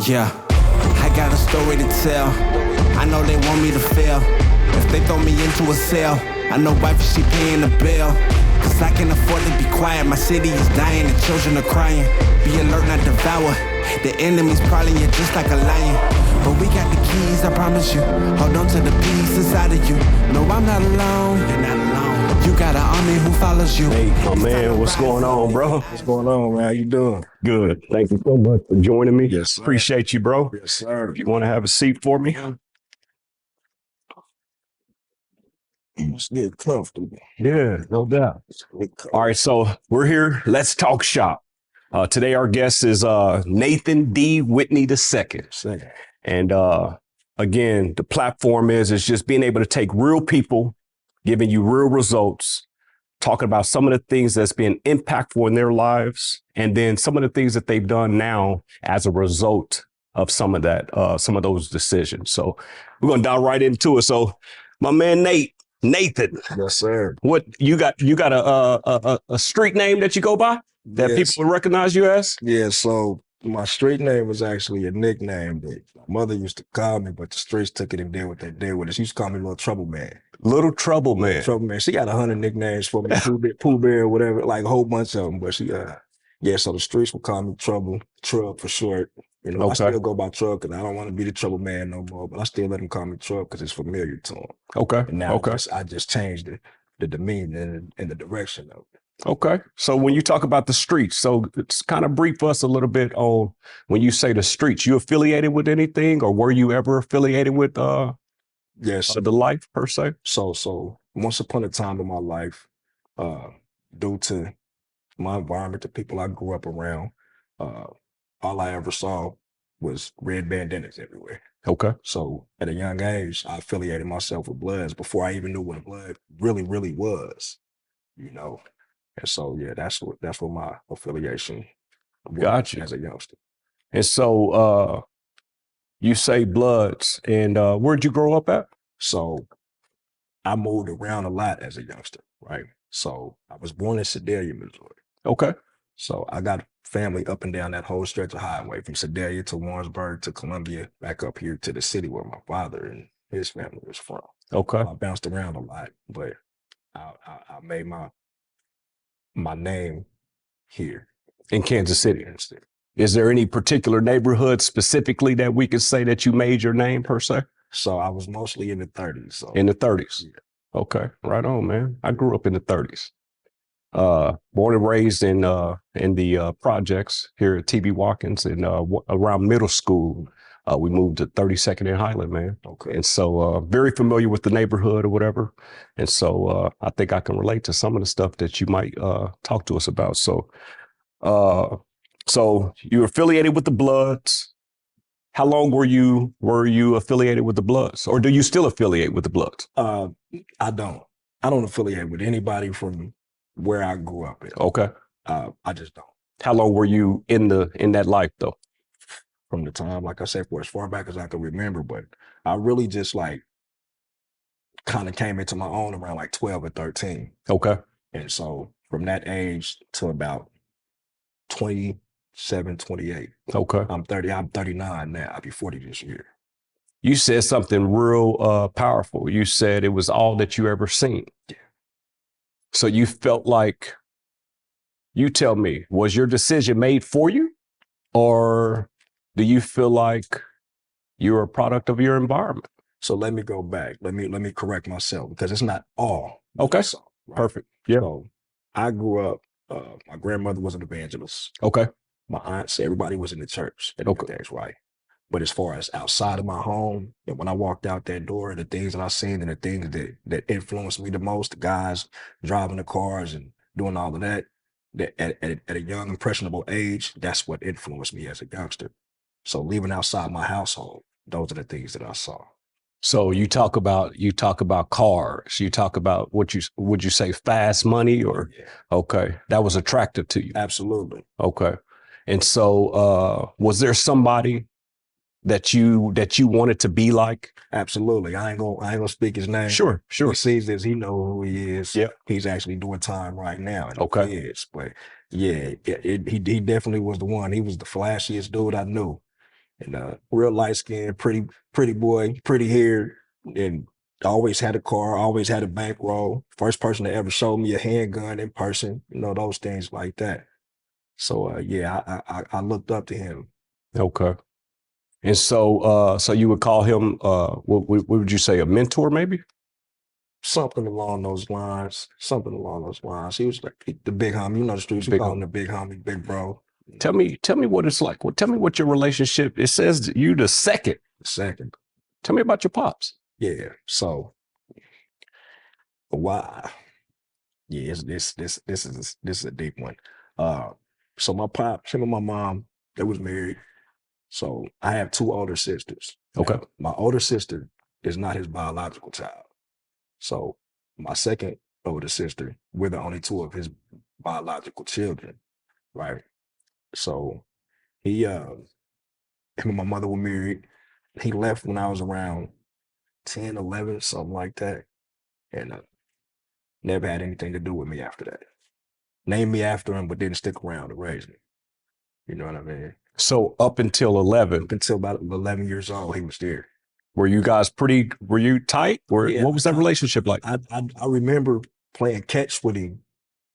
Yeah, I got a story to tell. I know they want me to fail. If they throw me into a cell, I know wife, she paying the bill. Cause I can afford to be quiet. My city is dying, the children are crying. Be alert, not devour. The enemy's prowling you just like a lion. But we got the keys, I promise you. Hold on to the peace inside of you. No, I'm not alone. You're not alone. You got an army who follows you. Hey, my man, what's going on, bro? What's going on, man? How you doing? Good. Thank you so much for joining me. Yes, sir. Appreciate you, bro. Yes, sir. If you want to have a seat for me. Let's get comfortable. Yeah, no doubt. All right, so we're here. Let's talk shop. Today, our guest is Nathan D. Whitney II. And again, the platform is just being able to take real people, giving you real results, talking about some of the things that's been impactful in their lives, and then some of the things that they've done now as a result of some of that, some of those decisions. So we're gonna dive right into it. So, my man Nathan. Yes, sir. What you got a street name that you go by that Yes. people would recognize you as? Yeah, so my street name was actually a nickname that my mother used to call me, but the streets took it and did what they did with it. She used to call me Little Trouble Man. Little Trouble Man. Trouble Man. She got 100 nicknames for me, Pooh Bear, whatever, like a whole bunch of them. But she, yeah, so the streets would call me Troub for short. You know, Okay. I still go by Troub because I don't want to be the Trouble Man no more, but I still let them call me Troub because it's familiar to them. Okay. And now Okay. I just changed the demeanor and the direction of it. Okay. So when you talk about the streets, so it's kind of brief us a little bit on when you say the streets, you affiliated with anything, or were you ever affiliated with Yes. the life per se? So once upon a time in my life, due to my environment, the people I grew up around, all I ever saw was red bandanas everywhere. Okay. So at a young age, I affiliated myself with Bloods before I even knew what a Blood really was, you know. And so yeah, that's what my affiliation was Gotcha. as a youngster. And so you say Bloods, and where'd you grow up at? So I moved around a lot as a youngster, right? So I was born in Sedalia, Missouri. Okay. So I got family up and down that whole stretch of highway from Sedalia to Warrensburg to Columbia, back up here to the city where my father and his family was from. Okay. I bounced around a lot, but I made my name here In Kansas City. instead. Is there any particular neighborhood specifically that we could say that you made your name per se? So I was mostly in the 30s. So In the 30s. Yeah. Okay. Right on, man. I grew up in the 30s. Born and raised in the projects here at TB Watkins, and around middle school, we moved to 32nd and Highland, man. Okay. And so very familiar with the neighborhood or whatever. And so I think I can relate to some of the stuff that you might talk to us about. So so you're affiliated with the Bloods. How long were you affiliated with the Bloods, or do you still affiliate with the Bloods? I don't affiliate with anybody from where I grew up in. Okay. I just don't. How long were you in that life though? From the time, like I said, for as far back as I can remember, but I really just like kind of came into my own around like 12 or 13. Okay. And so from that age to about 27, 28. Okay. I'm 39 now. I'll be 40 this year. You said something real powerful. You said it was all that you ever seen. Yeah. So you felt like, you tell me, was your decision made for you? Or do you feel like you're a product of your environment? So let me go back. Let me correct myself because it's not all. Okay. So, right? Perfect. Yeah. So I grew up, my grandmother was an evangelist. Okay. My aunts, everybody was in the church. Okay. That's right. But as far as outside of my home, and when I walked out that door, the things that I seen and the things that influenced me the most, the guys driving the cars and doing all of that, at a young, impressionable age, that's what influenced me as a youngster. So leaving outside my household, those are the things that I saw. So you talk about cars. You talk about would you say fast money or Yeah, okay, that was attractive to you. absolutely. Okay. And so was there somebody that you wanted to be like? Absolutely. I ain't gonna speak his name. Sure. He sees this, he know who he is. Yeah. He's actually doing time right now. And Okay. He is. But yeah, he definitely was the one. He was the flashiest dude I knew. and real light skinned, pretty boy, pretty hair, and always had a car, always had a bankroll. First person to ever show me a handgun in person, those things like that. So yeah, I looked up to him. Okay. And so you would call him what would you say, a mentor maybe? Something along those lines. Something along those lines. He was like the big homie. The streets, we call him the big homie, big bro. Tell me what it's like. Well, tell me what your relationship. It says that you the second. Second. Tell me about your pops. Yeah. So why? Yeah, this is a deep one. So my pops, him and my mom, they was married. So I have two older sisters. Okay. Now, my older sister is not his biological child. So my second older sister, we're the only two of his biological children, right? So him and my mother were married. He left when I was around 10, 11, something like that. And never had anything to do with me after that. Named me after him, but didn't stick around to raise me. You know what I mean? So up until 11. Up until about 11 years old, he was there. Were you guys were you tight? Yeah, what was that relationship like? I remember playing catch with him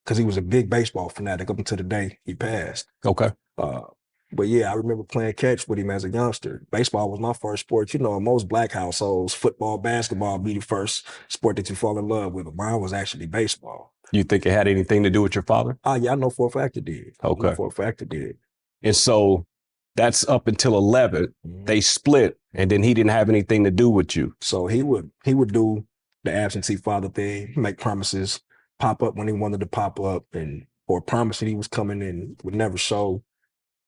because he was a big baseball fanatic up until the day he passed. Okay. But yeah, I remember playing catch with him as a youngster. Baseball was my first sport. In most black households, football, basketball be the first sport that you fall in love with. But mine was actually baseball. You think it had anything to do with your father? Yeah, I know for a fact it did. Okay. I know for a fact it did. And so that's up until 11. Mm-hmm. They split, and then he didn't have anything to do with you. So he would do the absentee father thing, make promises, pop up when he wanted to pop up, or promise that he was coming and would never show.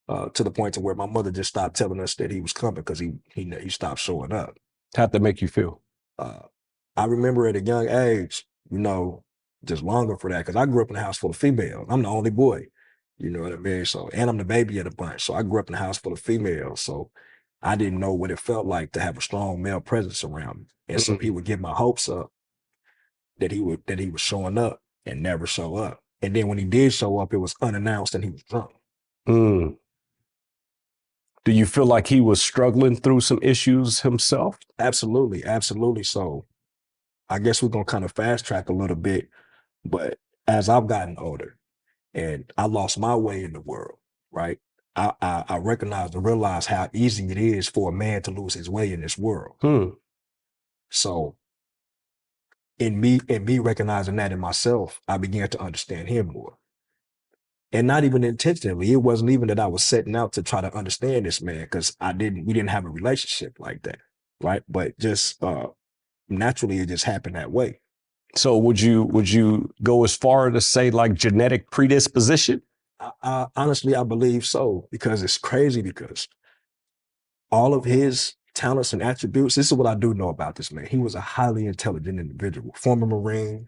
To the point to where my mother just stopped telling us that he was coming because he stopped showing up. How'd that make you feel? I remember at a young age, just longing for that because I grew up in a house full of females. I'm the only boy, you know what I mean? So, and I'm the baby of the bunch. So I grew up in a house full of females. So I didn't know what it felt like to have a strong male presence around me. And so he would get my hopes up that he was showing up and never show up. And then when he did show up, it was unannounced and he was drunk. Do you feel like he was struggling through some issues himself? Absolutely, absolutely. So I guess we're going to kind of fast track a little bit, but as I've gotten older and I lost my way in the world, right? I recognize and realize how easy it is for a man to lose his way in this world. So in me recognizing that in myself, I began to understand him more. And not even intentionally. It wasn't even that I was setting out to try to understand this man because we didn't have a relationship like that, right? But just naturally, it just happened that way. So would you go as far to say like genetic predisposition? Honestly, I believe so because it's crazy because all of his talents and attributes, this is what I do know about this man. He was a highly intelligent individual, former Marine,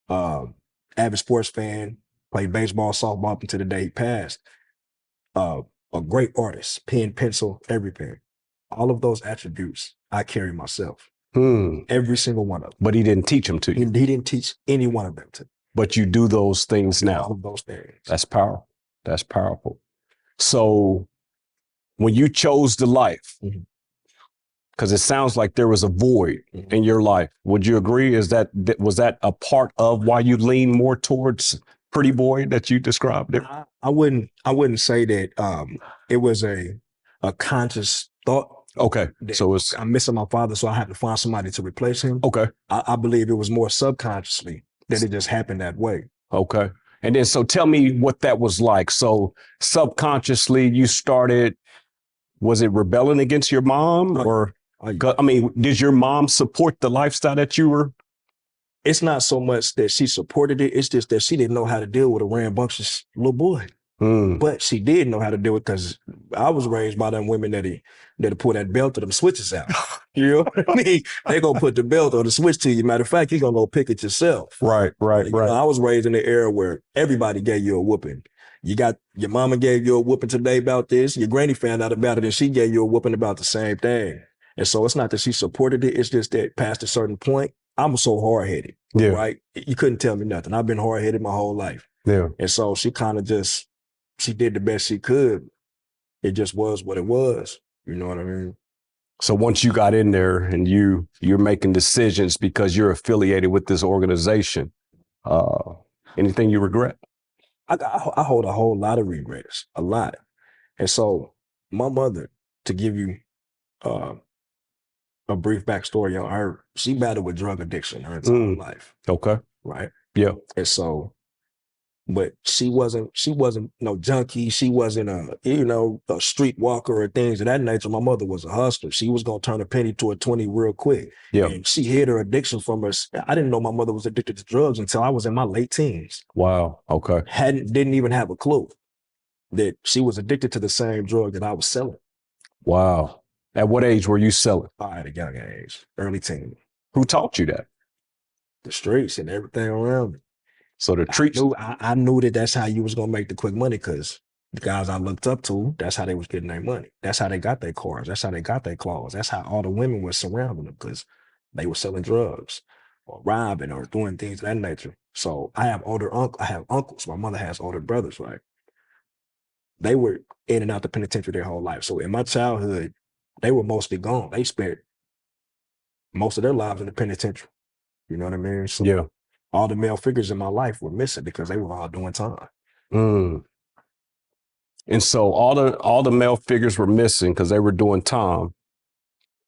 avid sports fan, played baseball, softball up until the day he passed. A great artist, pen, pencil, everything. All of those attributes I carry myself. Every single one of them. But he didn't teach them to you. He didn't teach any one of them to me. But you do those things now. All of those things. That's powerful. That's powerful. So when you chose the life, because it sounds like there was a void in your life, would you agree? Was that a part of why you lean more towards pretty boy that you described there? I wouldn't say that it was a conscious thought. Okay. So I'm missing my father, so I had to find somebody to replace him. Okay. I believe it was more subconsciously that it just happened that way. Okay. And then so tell me what that was like. So subconsciously you started, was it rebelling against your mom or did your mom support the lifestyle that you were? It's not so much that she supported it. It's just that she didn't know how to deal with a rambunctious little boy. But she did know how to do it because I was raised by them women that pull that belt or them switches out. You know what I mean? They gonna put the belt or the switch to you. Matter of fact, you're gonna go pick it yourself. Right. I was raised in an era where everybody gave you a whooping. Your mama gave you a whooping today about this. Your granny found out about it and she gave you a whooping about the same thing. And so it's not that she supported it. It's just that past a certain point, I'm so hard-headed, right? You couldn't tell me nothing. I've been hard-headed my whole life. Yeah. And so she kind of she did the best she could. It just was what it was. You know what I mean? So once you got in there and you're making decisions because you're affiliated with this organization, anything you regret? I hold a whole lot of regrets, a lot. And so my mother, to give you uh, a brief backstory on her, she battled with drug addiction her entire life. Okay. Right. Yeah. And so, but she wasn't no junkie. She wasn't a streetwalker or things of that nature. My mother was a hustler. She was going to turn a penny to a 20 real quick. Yeah. And she hid her addiction from us. I didn't know my mother was addicted to drugs until I was in my late teens. Wow. Okay. Didn't even have a clue that she was addicted to the same drug that I was selling. Wow. At what age were you selling? At a young age, early teen. Who taught you that? The streets and everything around me. So the streets. I knew that that's how you was gonna make the quick money, because the guys I looked up to, that's how they was getting their money. That's how they got their cars. That's how they got their clothes. That's how all the women were surrounding them, because they were selling drugs or robbing or doing things of that nature. So I have uncles. My mother has older brothers, right? They were in and out the penitentiary their whole life. So in my childhood, they were mostly gone. They spent most of their lives in the penitentiary. You know what I mean? So Yeah. all the male figures in my life were missing because they were all doing time. And so all the male figures were missing because they were doing time.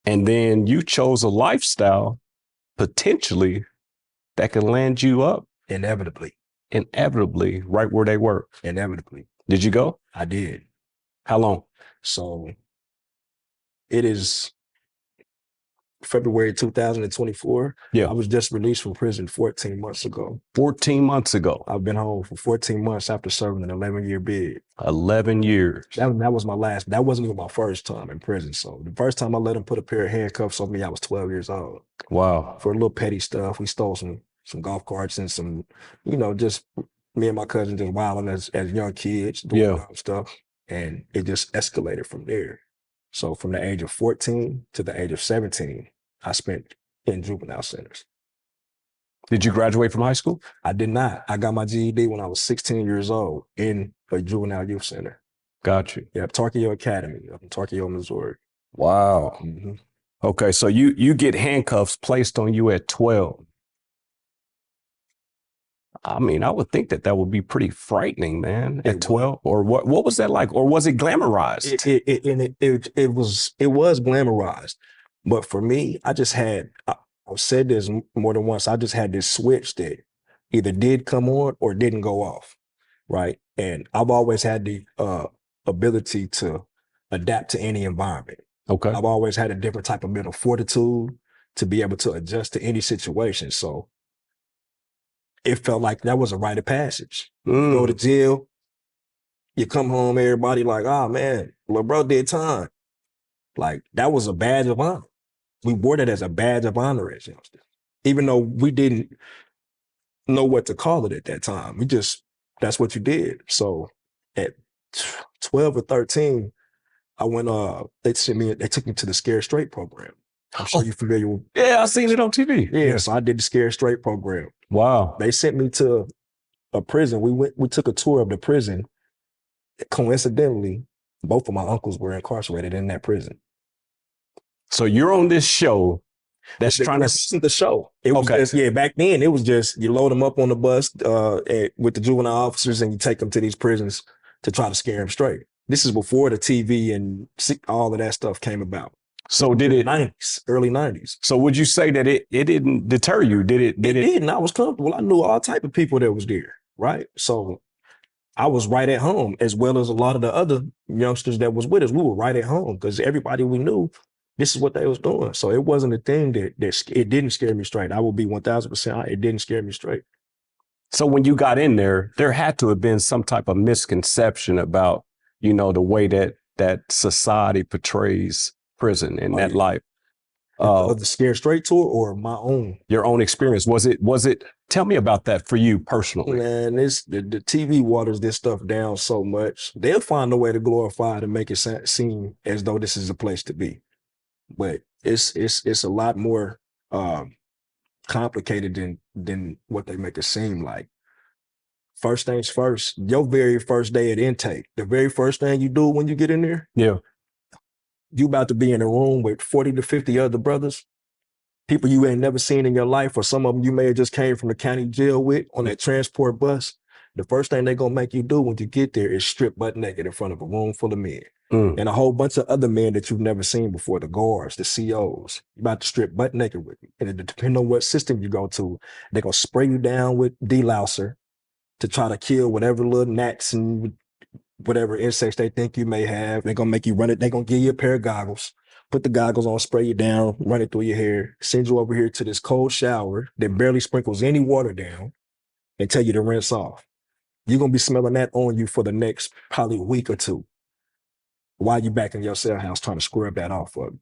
And then you chose a lifestyle potentially that could land you up Inevitably right where they were. Inevitably. Did you go? I did. How long? So it is February 2024. Yeah. I was just released from prison 14 months ago. 14 months ago. I've been home for 14 months after serving an 11-year bid. 11 years. That was my last. That wasn't even my first time in prison. So the first time I let them put a pair of handcuffs on me, I was 12 years old. Wow. For a little petty stuff. We stole some golf carts and some, just me and my cousin just wilding as young kids, doing dumb stuff. And it just escalated from there. So from the age of 14 to the age of 17, I spent in juvenile centers. Did you graduate from high school? I did not. I got my GED when I was 16 years old in a juvenile youth center. Got you. Yeah, Tarkio Academy up in Tarkio, Missouri. Wow. Mm-hmm. Okay, so you get handcuffs placed on you at 12. I mean, I would think that would be pretty frightening, man, at 12. Or what was that like? Or was it glamorized? It was glamorized. But for me, I just had, I've said this more than once, I just had this switch that either did come on or didn't go off, right? And I've always had the ability to adapt to any environment. Okay. I've always had a different type of mental fortitude to be able to adjust to any situation. So it felt like that was a rite of passage. You go to jail, you come home, everybody like, oh man, little bro did time. Like that was a badge of honor. We wore that as a badge of honor as youngsters, even though we didn't know what to call it at that time. That's what you did. So at 12 or 13, I went, they took me to the Scared Straight program. I'm sure you're familiar with. Yeah, I seen it on TV. Yeah, so I did the Scared Straight program. Wow. They sent me to a prison. We took a tour of the prison. Coincidentally, both of my uncles were incarcerated in that prison. So you're on this show that's trying to see the show. It was just, back then it was just you load them up on the bus with the juvenile officers and you take them to these prisons to try to scare them straight. This is before the TV and all of that stuff came about. So did it early 90s. So would you say that it didn't deter you? Did it? It did, and I was comfortable. I knew all type of people that was there, right? So I was right at home, as well as a lot of the other youngsters that was with us. We were right at home because everybody we knew, this is what they was doing. So it wasn't a thing that it didn't scare me straight. I will be 1000%. It didn't scare me straight. So when you got in there had to have been some type of misconception about, the way that society portrays prison and that life. The Scared Straight tour or my own? Your own experience. Was it, tell me about that for you personally. Man, the TV waters this stuff down so much. They'll find a way to glorify it and make it seem as though this is a place to be. But it's a lot more complicated than what they make it seem like. First things first, your very first day at intake, the very first thing you do when you get in there, you about to be in a room with 40 to 50 other brothers, people you ain't never seen in your life, or some of them you may have just came from the county jail with on that transport bus. The first thing they're gonna make you do when you get there is strip butt naked in front of a room full of men. And a whole bunch of other men that you've never seen before, the guards, the COs. You about to strip butt naked with me. And it depends on what system you go to, they're gonna spray you down with delouser to try to kill whatever little gnats and whatever insects they think you may have. They're gonna make you run it, they're gonna give you a pair of goggles, put the goggles on, spray you down, run it through your hair, send you over here to this cold shower that barely sprinkles any water down, and tell you to rinse off. You're gonna be smelling that on you for the next probably week or two while you back in your cell house trying to scrub that off of you.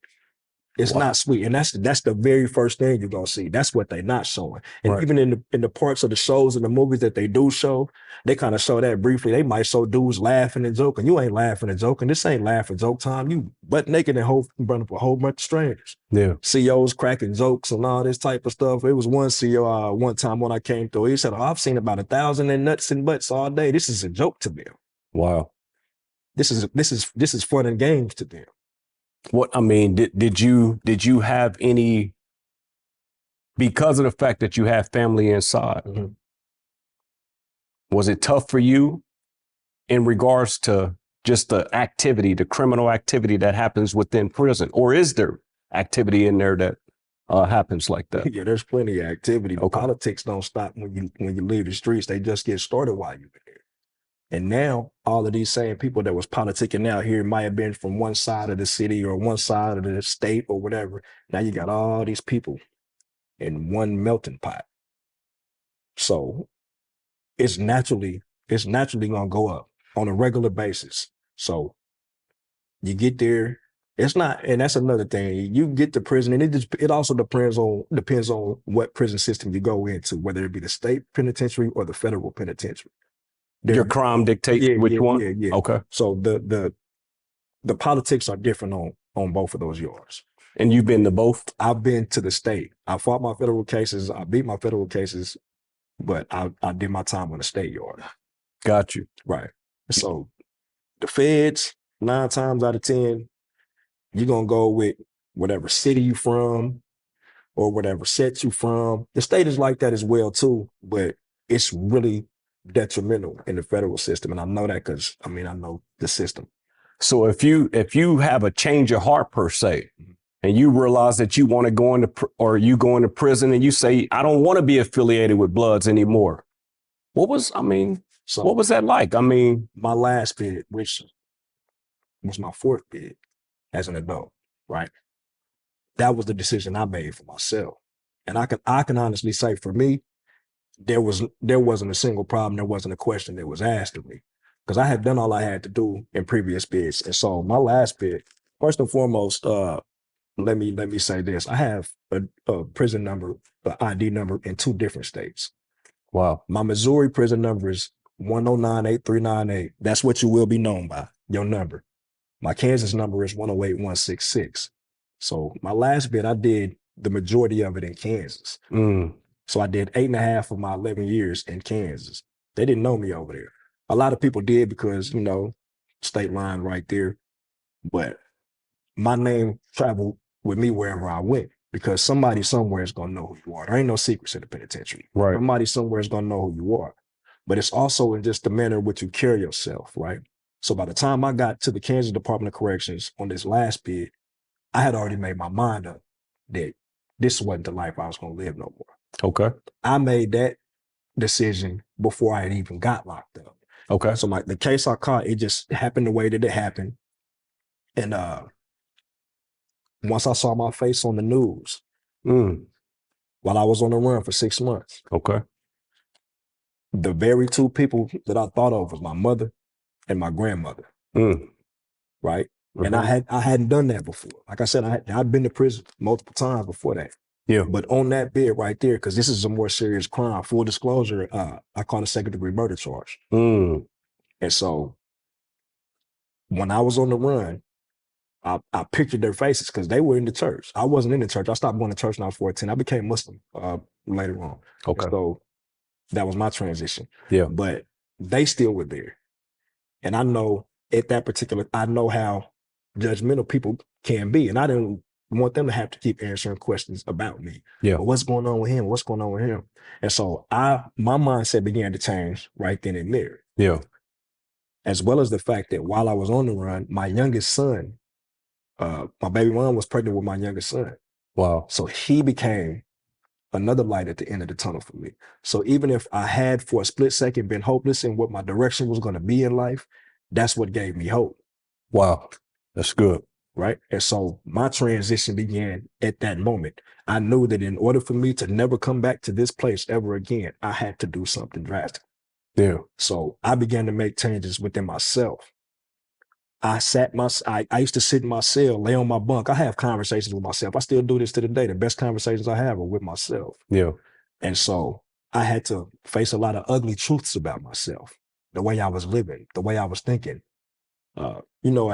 It's not sweet. And that's the very first thing you're gonna see. That's what they're not showing. And even in the parts of the shows and the movies that they do show, they kind of show that briefly. They might show dudes laughing and joking. You ain't laughing and joking. This ain't laugh and joke time. You butt naked and in front of a whole bunch of strangers. Yeah. CEOs cracking jokes and all this type of stuff. It was one CEO one time when I came through, he said, I've seen about 1,000 in nuts and butts all day. This is a joke to them. Wow. This is fun and games to them. What I mean, did you have any, because of the fact that you have family inside, was it tough for you in regards to just the activity, the criminal activity that happens within prison? Or is there activity in there that happens like that? Yeah, there's plenty of activity. Okay. Politics don't stop when you leave the streets. They just get started while you're there. And now all of these same people that was politicking out here might have been from one side of the city or one side of the state or whatever. Now you got all these people in one melting pot. So it's naturally gonna go up on a regular basis. So you get there, it's not, and that's another thing. You get to prison, and it also depends on what prison system you go into, whether it be the state penitentiary or the federal penitentiary. Your crime dictate which one? Yeah. Okay. So the politics are different on both of those yards. And you've been to both? I've been to the state. I fought my federal cases. I beat my federal cases, but I did my time on the state yard. Got you. Right. So the feds, 9 times out of 10, you're gonna go with whatever city you from or whatever set you from. The state is like that as well too, but it's really detrimental in the federal system. And I know that because I know the system. So if you have a change of heart per se, and you realize that you want to go into prison and you say, I don't want to be affiliated with Bloods anymore. What was that like? My last bid, which was my 4th bid as an adult, right? That was the decision I made for myself. And I can honestly say for me, there wasn't a single problem. There wasn't a question that was asked of me because I had done all I had to do in previous bids. And so my last bid, first and foremost, let me say this. I have a prison number, an ID number in 2 different states. Wow. My Missouri prison number is 1098398. That's what you will be known by, your number. My Kansas number is 108166. So my last bid, I did the majority of it in Kansas. So I did 8.5 of my 11 years in Kansas. They didn't know me over there. A lot of people did because, state line right there. But my name traveled with me wherever I went because somebody somewhere is going to know who you are. There ain't no secrets in the penitentiary. Right. Somebody somewhere is going to know who you are. But it's also in just the manner in which you carry yourself, right? So by the time I got to the Kansas Department of Corrections on this last bid, I had already made my mind up that this wasn't the life I was going to live no more. Okay. I made that decision before I had even got locked up. Okay. So the case I caught, it just happened the way that it happened. And once I saw my face on the news, while I was on the run for 6 months, okay, the very 2 people that I thought of was my mother and my grandmother. Right. And I hadn't done that before. Like I said, I'd been to prison multiple times before that. Yeah. But on that bid right there, because this is a more serious crime, full disclosure, I caught a 2nd-degree murder charge. And so when I was on the run, I pictured their faces because they were in the church. I wasn't in the church. I stopped going to church when I was 14. I became Muslim later on. Okay. And so that was my transition. Yeah. But they still were there. And I know at that particular, I know how judgmental people can be. And I didn't want them to have to keep answering questions about me. Yeah. Well, what's going on with him? What's going on with him? And so my mindset began to change right then and there. Yeah. As well as the fact that while I was on the run, my youngest son, my baby mom was pregnant with my youngest son. Wow. So he became another light at the end of the tunnel for me. So even if I had for a split second been hopeless in what my direction was going to be in life, that's what gave me hope. Wow. That's good. Right. And so my transition began at that moment. I knew that in order for me to never come back to this place ever again, I had to do something drastic. Yeah. So I began to make changes within myself. I used to sit in my cell, lay on my bunk. I have conversations with myself. I still do this to the day. The best conversations I have are with myself. Yeah. And so I had to face a lot of ugly truths about myself, the way I was living, the way I was thinking.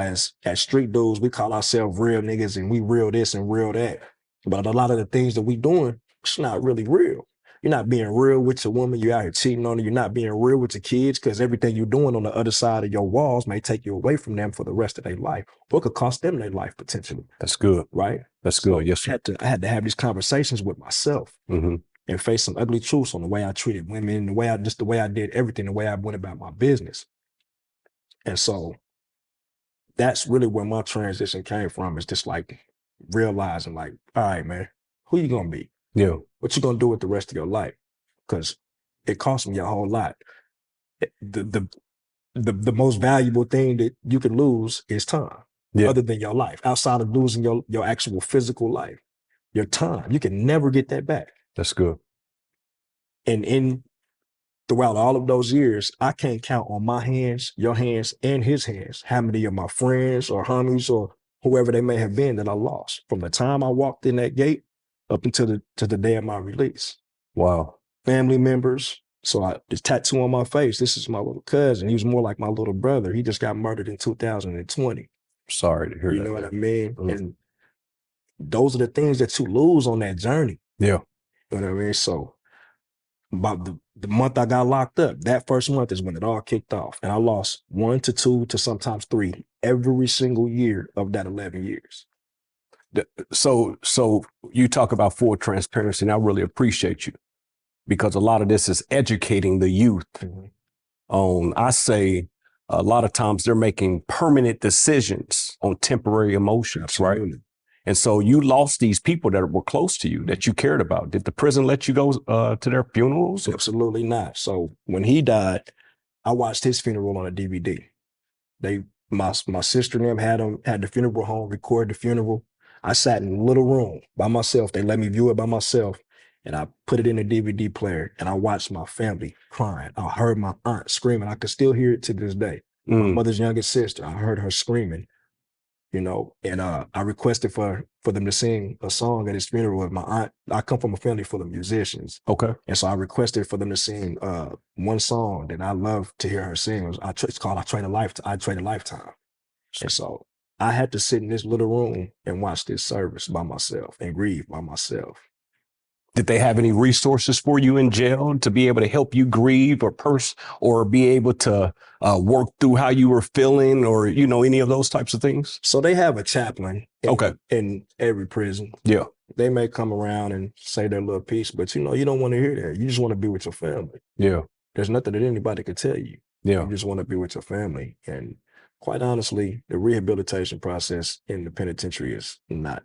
As street dudes, we call ourselves real niggas and we real this and real that. But a lot of the things that we doing, it's not really real. You're not being real with your woman. You're out here cheating on her. You're not being real with your kids because everything you're doing on the other side of your walls may take you away from them for the rest of their life, or it could cost them their life potentially. That's good. Right? That's good. Yes, sir. I had to have these conversations with myself and face some ugly truths on the way I treated women, the way I did everything, the way I went about my business. And so that's really where my transition came from, is just like realizing like, all right, man, who you gonna be? Yeah. What you gonna do with the rest of your life? Because it cost me a whole lot. The most valuable thing that you can lose is time, other than your life. Outside of losing your actual physical life, your time, you can never get that back. That's good. And throughout all of those years, I can't count on my hands, your hands, and his hands how many of my friends or homies or whoever they may have been that I lost from the time I walked in that gate up until the day of my release. Wow. Family members. So this tattoo on my face, this is my little cousin. He was more like my little brother. He just got murdered in 2020. Sorry to hear that. You know what I mean? And those are the things that you lose on that journey. Yeah. You know what I mean? So about the month I got locked up, that first month is when it all kicked off. And I lost 1 to 2 to sometimes 3 every single year of that 11 years. So you talk about full transparency, and I really appreciate you, because a lot of this is educating the youth on, I say, a lot of times they're making permanent decisions on temporary emotions. Absolutely. Right? And so you lost these people that were close to you, that you cared about. Did the prison let you go to their funerals? Absolutely not. So when he died, I watched his funeral on a DVD. My sister and them had the funeral home record the funeral. I sat in a little room by myself. They let me view it by myself. And I put it in a DVD player and I watched my family crying. I heard my aunt screaming. I could still hear it to this day. My mother's youngest sister, I heard her screaming. And I requested for them to sing a song at his funeral with my aunt. I come from a family full of musicians. Okay. And so I requested for them to sing one song that I love to hear her sing. It's called I Trade a Lifetime. And so I had to sit in this little room and watch this service by myself and grieve by myself. Did they have any resources for you in jail to be able to help you grieve or be able to work through how you were feeling, or, any of those types of things? So they have a chaplain in every prison. Yeah. They may come around and say their little piece, but you don't want to hear that. You just want to be with your family. Yeah. There's nothing that anybody could tell you. Yeah. You just want to be with your family. And quite honestly, the rehabilitation process in the penitentiary it's not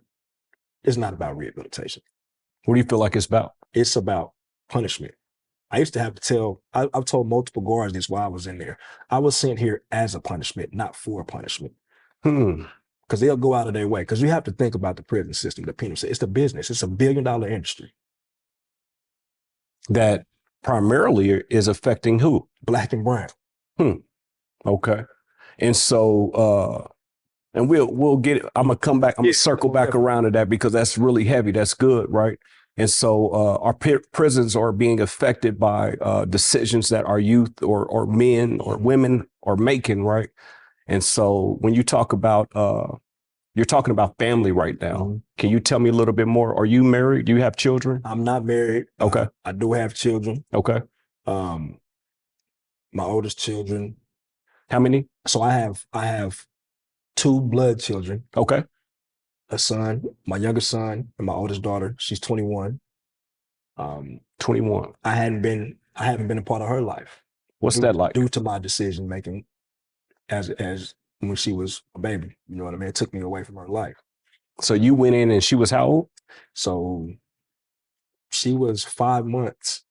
about rehabilitation. What do you feel like it's about? It's about punishment. I used to have to I've told multiple guards this while I was in there. I was sent here as a punishment, not for punishment. Because they'll go out of their way. Because you have to think about the prison system, the penal system. It's the business. It's $1 billion industry. That primarily is affecting who? Black and brown. Okay. And so, and we'll get it. I'm gonna come back. I'm gonna circle back around to that, because that's really heavy. That's good, right? And so our prisons are being affected by decisions that our youth or men or women are making, right? And so when you talk about, you're talking about family right now. Can you tell me a little bit more? Are you married? Do you have children? I'm not married. Okay. I do have children. Okay. My oldest children. How many? So I have 2 blood children. Okay. A son, my youngest son, and my oldest daughter. She's 21. 21. I haven't been a part of her life. What's that like? Due to my decision making as when she was a baby. You know what I mean? It took me away from her life. So you went in and she was how old? So she was 5 months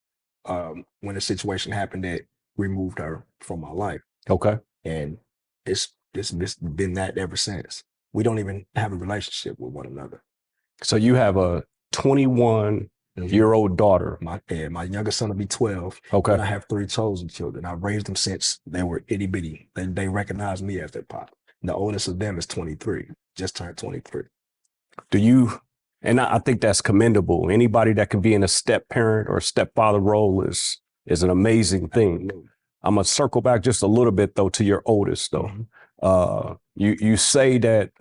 when the situation happened that removed her from my life. Okay. And it's been that ever since. We don't even have a relationship with one another. So you have a 21-year-old daughter. My youngest son will be 12. Okay. And I have 3 chosen children. I've raised them since they were itty bitty. They recognize me as their pop. The oldest of them is 23, just turned 23. Do you, and I think that's commendable. Anybody that can be in a step parent or stepfather role is an amazing thing. Absolutely. I'm gonna circle back just a little bit though to your oldest though. Mm-hmm. You say that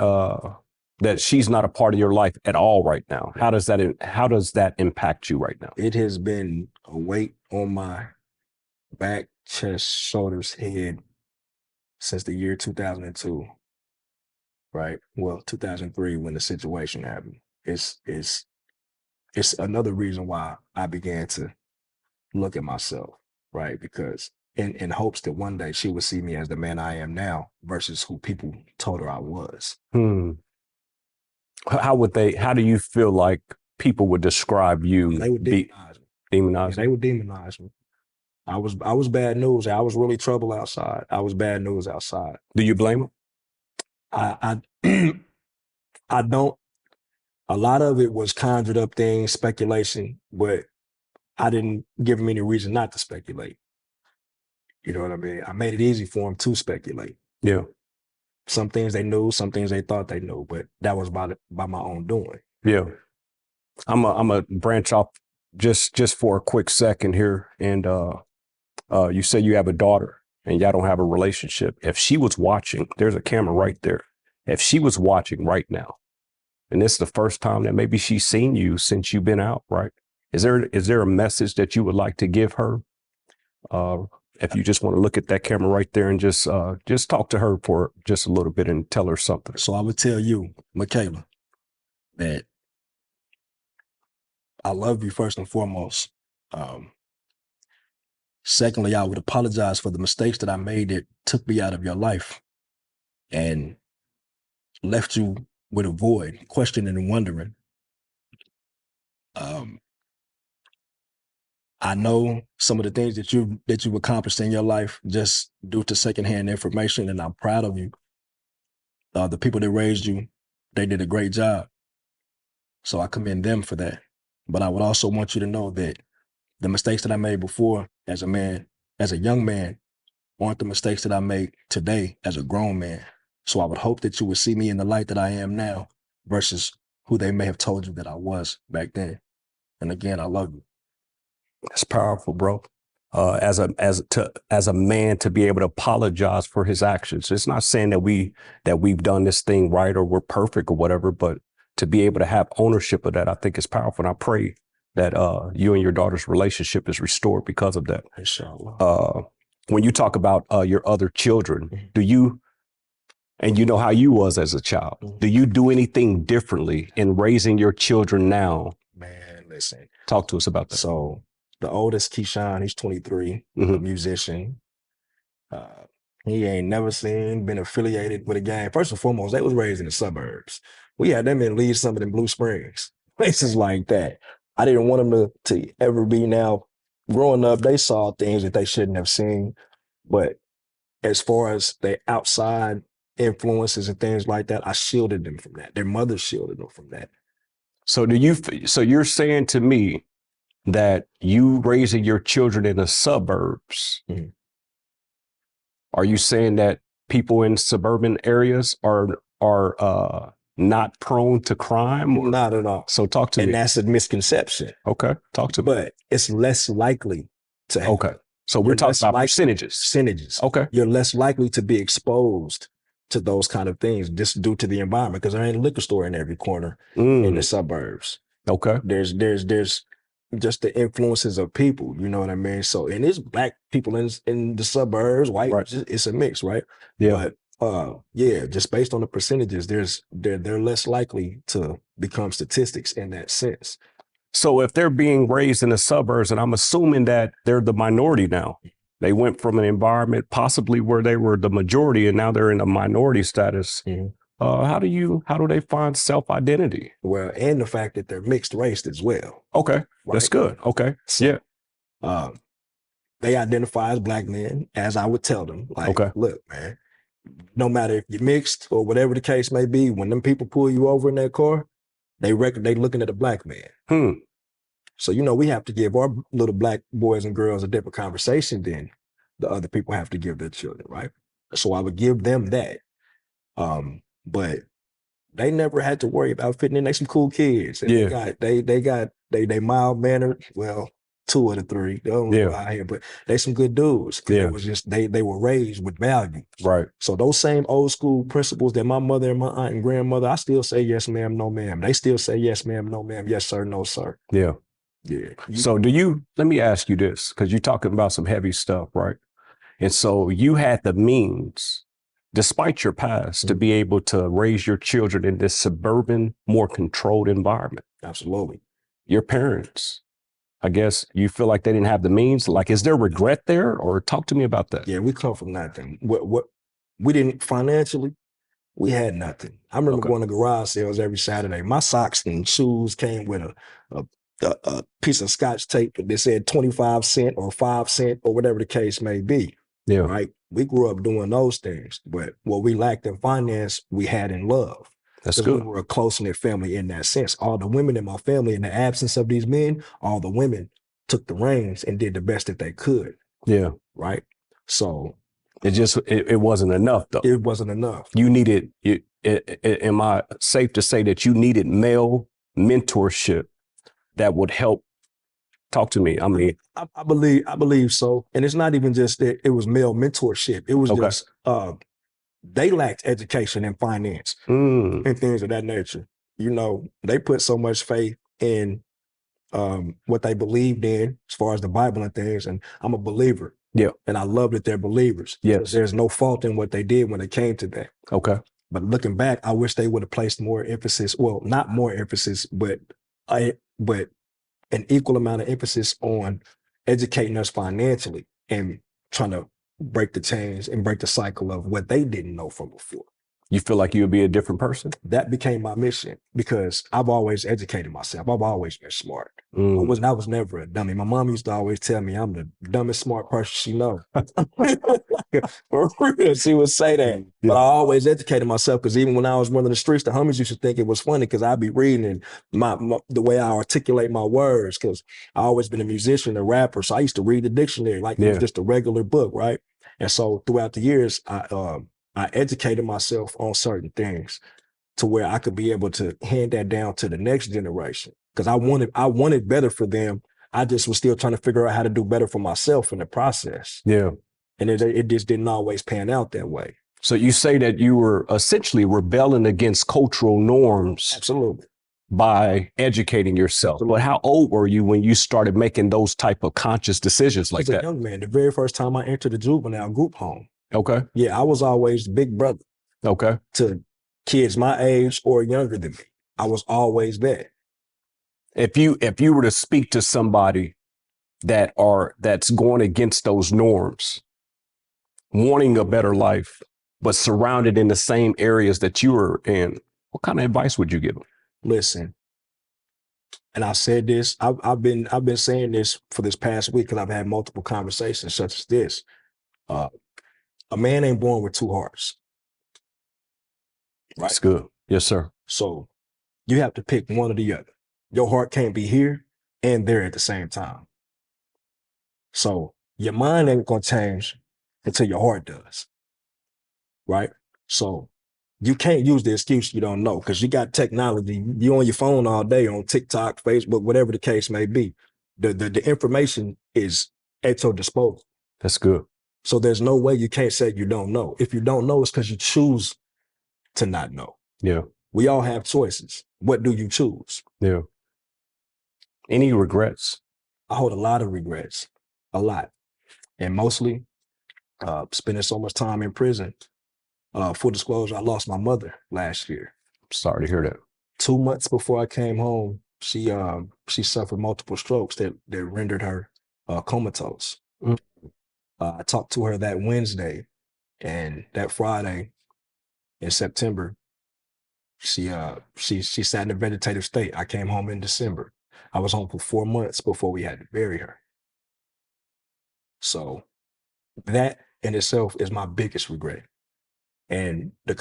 that she's not a part of your life at all right now. How does that impact you right now? It has been a weight on my back, chest, shoulders, head since the year 2002. Right? Well, 2003 when the situation happened. It's another reason why I began to look at myself, right? Because in hopes that one day she would see me as the man I am now versus who people told her I was. How do you feel like people would describe you? They would demonize me. Demonize They would demonize me. I was bad news. I was really trouble outside. I was bad news outside. Do you blame them? I I don't. A lot of it was conjured up things, speculation, but I didn't give them any reason not to speculate. You know what I mean? I made it easy for them to speculate. Yeah. Some things they knew, some things they thought they knew, but that was by my own doing. Yeah. I'm a branch off just for a quick second here. And you say you have a daughter and y'all don't have a relationship. If she was watching, there's a camera right there. If she was watching right now, and this is the first time that maybe she's seen you since you've been out, right? Is there a message that you would like to give her? If you just want to look at that camera right there and just talk to her for just a little bit and tell her something. So I would tell you, Michaela, that I love you first and foremost. Secondly, I would apologize for the mistakes that I made that took me out of your life and left you with a void, questioning and wondering. I know some of the things that you've accomplished in your life just due to secondhand information, and I'm proud of you. The people that raised you, they did a great job. So I commend them for that. But I would also want you to know that the mistakes that I made before as a man, as a young man, aren't the mistakes that I make today as a grown man. So I would hope that you would see me in the light that I am now versus who they may have told you that I was back then. And again, I love you. That's powerful, bro. As a man to be able to apologize for his actions. It's not saying that we've done this thing right or we're perfect or whatever, but to be able to have ownership of that, I think is powerful. And I pray that you and your daughter's relationship is restored because of that. Inshallah. When you talk about your other children, do you, and you know how you was as a child, do you do anything differently in raising your children now? Man, listen. Talk to us about that. So the oldest, Keyshawn, he's 23, a musician. He ain't never been affiliated with a gang. First and foremost, they was raised in the suburbs. We had them in Leeds Summit and Blue Springs, places like that. I didn't want them to ever be now. Growing up, they saw things that they shouldn't have seen. But as far as the outside influences and things like that, I shielded them from that. Their mother shielded them from that. So you're saying to me that you raising your children in the suburbs, are you saying that people in suburban areas are not prone to crime? Or? Not at all. So talk to me. And that's a misconception. Okay, talk to me. But it's less likely to happen. Okay, so we're talking about percentages. Percentages. Okay. You're less likely to be exposed to those kind of things just due to the environment, because there ain't a liquor store in every corner in the suburbs. Okay. There's just the influences of people, you know what I mean? So, and it's black people in the suburbs, white, right. It's a mix, right? Yeah. But Yeah, just based on the percentages, they're less likely to become statistics in that sense. So if they're being raised in the suburbs, and I'm assuming that they're the minority now, they went from an environment possibly where they were the majority and now they're in a minority status. Mhm. How do they find self-identity? Well, and the fact that they're mixed race as well. Okay, that's Right. good. Okay, So, yeah, they identify as black men, as I would tell them, like, okay, look, man, no matter if you're mixed or whatever the case may be, when them people pull you over in that car, they looking at a black man. So, we have to give our little black boys and girls a different conversation than the other people have to give their children, right? So I would give them that. But they never had to worry about fitting in. They some cool kids. And Yeah. they mild mannered. Well, 2 of the 3. They don't Yeah. go out here, but they some good dudes. Yeah. It was just they were raised with values. Right. So those same old school principles that my mother and my aunt and grandmother, I still say yes, ma'am, no, ma'am. They still say yes, ma'am, no, ma'am, yes, sir, no, sir. Yeah. Yeah. So let me ask you this, because you're talking about some heavy stuff, right? And so you had the means, despite your past, to be able to raise your children in this suburban, more controlled environment. Absolutely. Your parents, I guess you feel like they didn't have the means. Like, is there regret there, or talk to me about that? Yeah, we come from nothing. What we didn't financially, we had nothing. I remember going to garage sales every Saturday. My socks and shoes came with a piece of Scotch tape that said 25 cent or 5 cent or whatever the case may be. Yeah. Right. We grew up doing those things, but what we lacked in finance, we had in love. That's good. We were a close-knit family in that sense. All the women in my family, in the absence of these men, all the women took the reins and did the best that they could. Yeah. Right. So it wasn't enough, though. It wasn't enough. You needed, am I safe to say that you needed male mentorship that would help? Talk to me. I mean, I believe so. And it's not even just that it was male mentorship. It was just they lacked education and finance and things of that nature. They put so much faith in what they believed in as far as the Bible and things. And I'm a believer. Yeah. And I love that they're believers. Yes. There's no fault in what they did when it came to that. Okay. But looking back, I wish they would have placed more emphasis. Well, not more emphasis, but an equal amount of emphasis on educating us financially and trying to break the chains and break the cycle of what they didn't know from before. You feel like you would be a different person? That became my mission because I've always educated myself. I've always been smart. I was never a dummy. My mom used to always tell me I'm the dumbest smart person she knows. For real, she would say that. Yeah. But I always educated myself because even when I was running the streets, the homies used to think it was funny because I'd be reading and the way I articulate my words because I always been a musician, a rapper. So I used to read the dictionary like it was just a regular book, right? And so throughout the years, I educated myself on certain things to where I could be able to hand that down to the next generation. Because I wanted better for them. I just was still trying to figure out how to do better for myself in the process. Yeah. And it just didn't always pan out that way. So you say that you were essentially rebelling against cultural norms. Absolutely. By educating yourself. Absolutely. But how old were you when you started making those type of conscious decisions like that? I was a young man. The very first time I entered a juvenile group home. Okay. Yeah, I was always the big brother. Okay. To kids my age or younger than me. I was always there. If you were to speak to somebody that's going against those norms, wanting a better life, but surrounded in the same areas that you were in, what kind of advice would you give them? Listen, and I said this, I've been saying this for this past week because I've had multiple conversations such as this. A man ain't born with 2 hearts. Right? That's good. Yes, sir. So you have to pick one or the other. Your heart can't be here and there at the same time. So your mind ain't gonna change until your heart does. Right? So you can't use the excuse you don't know because you got technology. You on your phone all day on TikTok, Facebook, whatever the case may be. The information is at your disposal. That's good. So there's no way you can't say you don't know. If you don't know, it's because you choose to not know. Yeah. We all have choices. What do you choose? Yeah. Any regrets? I hold a lot of regrets, a lot. And mostly spending so much time in prison Full disclosure, I lost my mother last year. Sorry to hear that. 2 months before I came home, she suffered multiple strokes that rendered her comatose. Mm. I talked to her that Wednesday, and that Friday in September, she sat in a vegetative state. I came home in December. I was home for 4 months before we had to bury her. So that in itself is my biggest regret. And the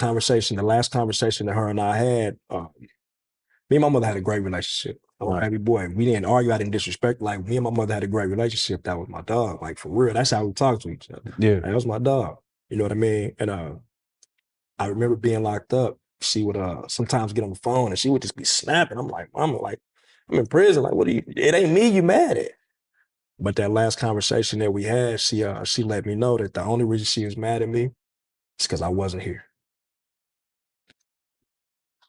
last conversation that her and I had, me and my mother had a great relationship. I'm a baby boy. We didn't argue. I didn't disrespect. Like, me and my mother had a great relationship. That was my dog. Like, for real. That's how we talk to each other. Yeah. Like, that was my dog. You know what I mean? And I remember being locked up. She would sometimes get on the phone and she would just be snapping. I'm like, Mama, like, I'm in prison. Like, it ain't me you mad at. But that last conversation that we had, she let me know that the only reason she was mad at me is because I wasn't here.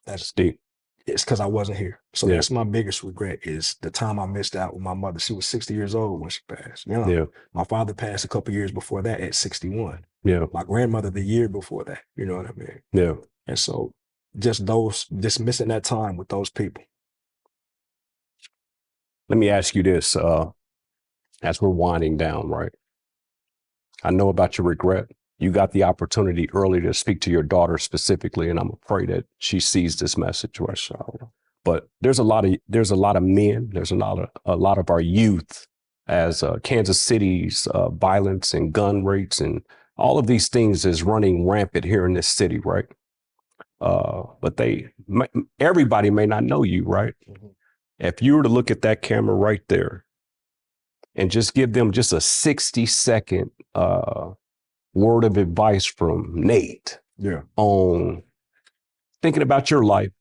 That's deep. It's because I wasn't here. So Yeah. that's my biggest regret, is the time I missed out with my mother. She was 60 years old when she passed. You know? Yeah. My father passed a couple years before that at 61. Yeah. My grandmother the year before that. You know what I mean? Yeah. And so just missing that time with those people. Let me ask you this, as we're winding down, right? I know about your regret. You got the opportunity early to speak to your daughter specifically, and I'm afraid that she sees this message, right? But there's a lot of men, there's a lot of our youth, as Kansas City's violence and gun rates and all of these things is running rampant here in this city, right? But everybody may not know you, right? Mm-hmm. If you were to look at that camera right there and just give them just a 60-second word of advice from Nate on thinking about your life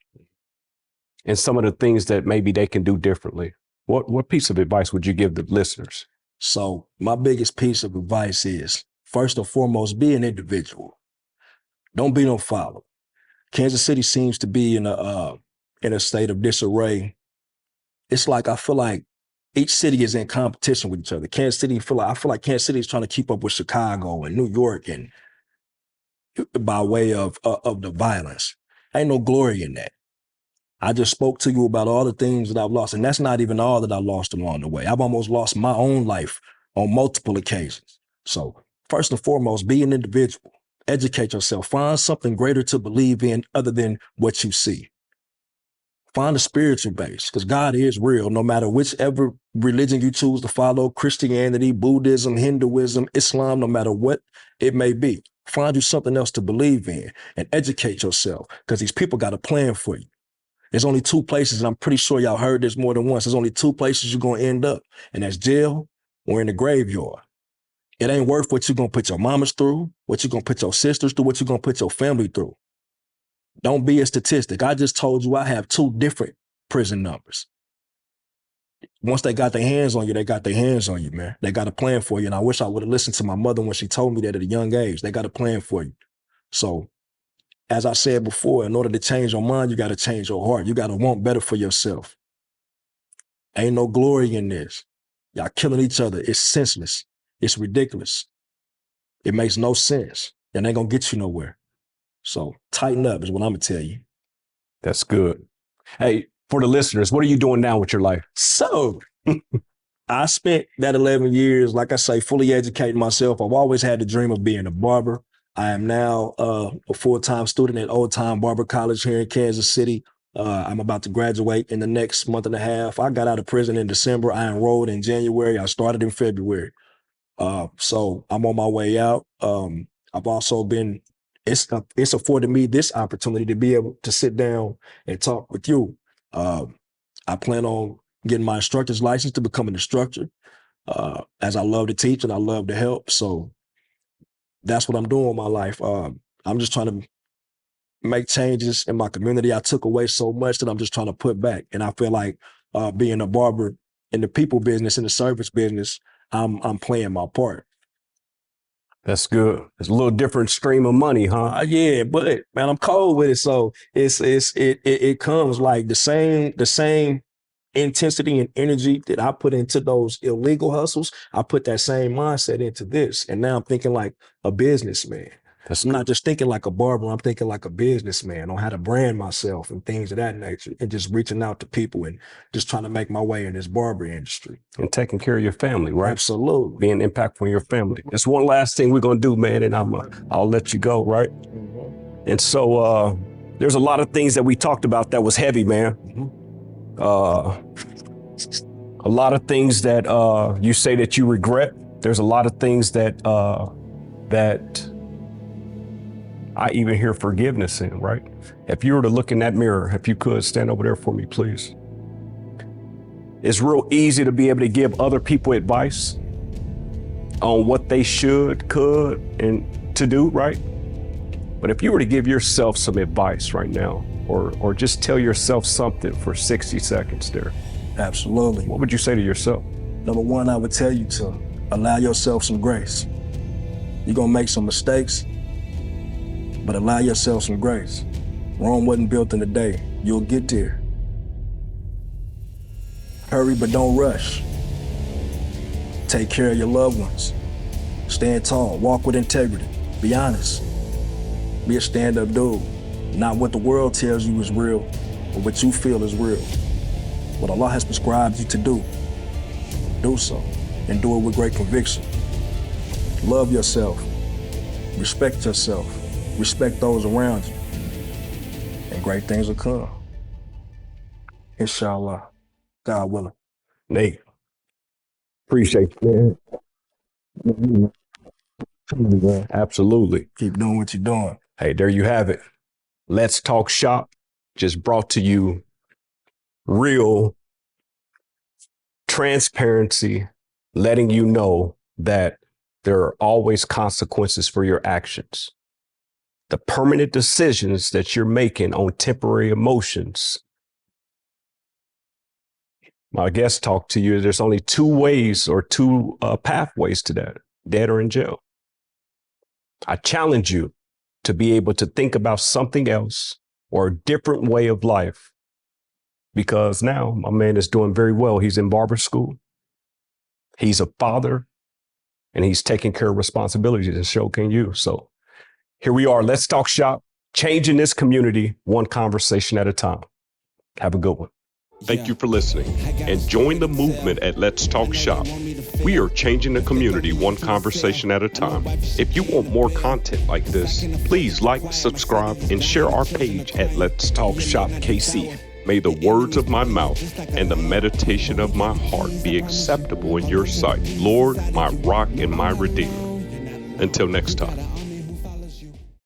and some of the things that maybe they can do differently, what piece of advice would you give the listeners? So my biggest piece of advice is, first and foremost, be an individual. Don't be no follower. Kansas City seems to be in a state of disarray. It's like, I feel like each city is in competition with each other. I feel like Kansas City is trying to keep up with Chicago and New York, and by way of the violence. Ain't no glory in that. I just spoke to you about all the things that I've lost, and that's not even all that I lost along the way. I've almost lost my own life on multiple occasions. So first and foremost, be an individual. Educate yourself. Find something greater to believe in other than what you see. Find a spiritual base, because God is real, no matter whichever religion you choose to follow, Christianity, Buddhism, Hinduism, Islam, no matter what it may be. Find you something else to believe in and educate yourself, because these people got a plan for you. There's only two places, and I'm pretty sure y'all heard this more than once. There's only two places you're going to end up, and that's jail or in the graveyard. It ain't worth what you're going to put your mamas through, what you're going to put your sisters through, what you're going to put your family through. Don't be a statistic. I just told you I have 2 different prison numbers. Once they got their hands on you, they got their hands on you, man. They got a plan for you, and I wish I would have listened to my mother when she told me that at a young age. They got a plan for you. So, as I said before, in order to change your mind, you got to change your heart. You got to want better for yourself. Ain't no glory in this. Y'all killing each other. It's senseless. It's ridiculous. It makes no sense. And ain't gonna get you nowhere. So tighten up is what I'm gonna tell you. That's good. Hey, for the listeners, what are you doing now with your life? So I spent that 11 years, like I say, fully educating myself. I've always had the dream of being a barber. I am now a full-time student at Old Time Barber College here in Kansas City. I'm about to graduate in the next month and a half. I got out of prison in December. I enrolled in January. I started in February. So I'm on my way out. I've also been, it's afforded me this opportunity to be able to sit down and talk with you. I plan on getting my instructor's license to become an instructor, as I love to teach and I love to help. So that's what I'm doing with my life. I'm just trying to make changes in my community. I took away so much that I'm just trying to put back. And I feel like being a barber in the people business, in the service business, I'm playing my part. That's good. It's a little different stream of money, huh? Yeah, but man, I'm cold with it. So it comes like the same intensity and energy that I put into those illegal hustles. I put that same mindset into this, and now I'm thinking like a businessman. I'm not just thinking like a barber, I'm thinking like a businessman on how to brand myself and things of that nature, and just reaching out to people and just trying to make my way in this barber industry. And taking care of your family, right? Absolutely. Being impactful in your family. That's one last thing we're going to do, man, and I'll let you go, right? And so there's a lot of things that we talked about that was heavy, man. A lot of things that you say that you regret. There's a lot of things that I even hear forgiveness in, right? If you were to look in that mirror, if you could stand over there for me, please. It's real easy to be able to give other people advice on what they should, could, and to do, right? But if you were to give yourself some advice right now, or just tell yourself something for 60 seconds there. Absolutely. What would you say to yourself? Number one, I would tell you to allow yourself some grace. You're gonna make some mistakes, but allow yourself some grace. Rome wasn't built in a day. You'll get there. Hurry, but don't rush. Take care of your loved ones. Stand tall, walk with integrity. Be honest. Be a stand-up dude. Not what the world tells you is real, but what you feel is real. What Allah has prescribed you to do so, and do it with great conviction. Love yourself, respect yourself, respect those around you, and great things will come. Inshallah, God willing. Nate, appreciate you, man. Absolutely. Keep doing what you're doing. Hey, there you have it. Let's Talk Shop just brought to you real transparency, letting you know that there are always consequences for your actions. The permanent decisions that you're making on temporary emotions. My guest talked to you. There's only two ways or two pathways to that, dead or in jail. I challenge you to be able to think about something else or a different way of life. Because now my man is doing very well. He's in barber school. He's a father, and he's taking care of responsibilities, and so can you. So here we are. Let's Talk Shop, changing this community one conversation at a time. Have a good one. Thank you for listening, and join the movement at Let's Talk Shop. We are changing the community one conversation at a time. If you want more content like this, please like, subscribe, and share our page at LetsTalkShopKC. May the words of my mouth and the meditation of my heart be acceptable in your sight, Lord, my rock and my redeemer. Until next time.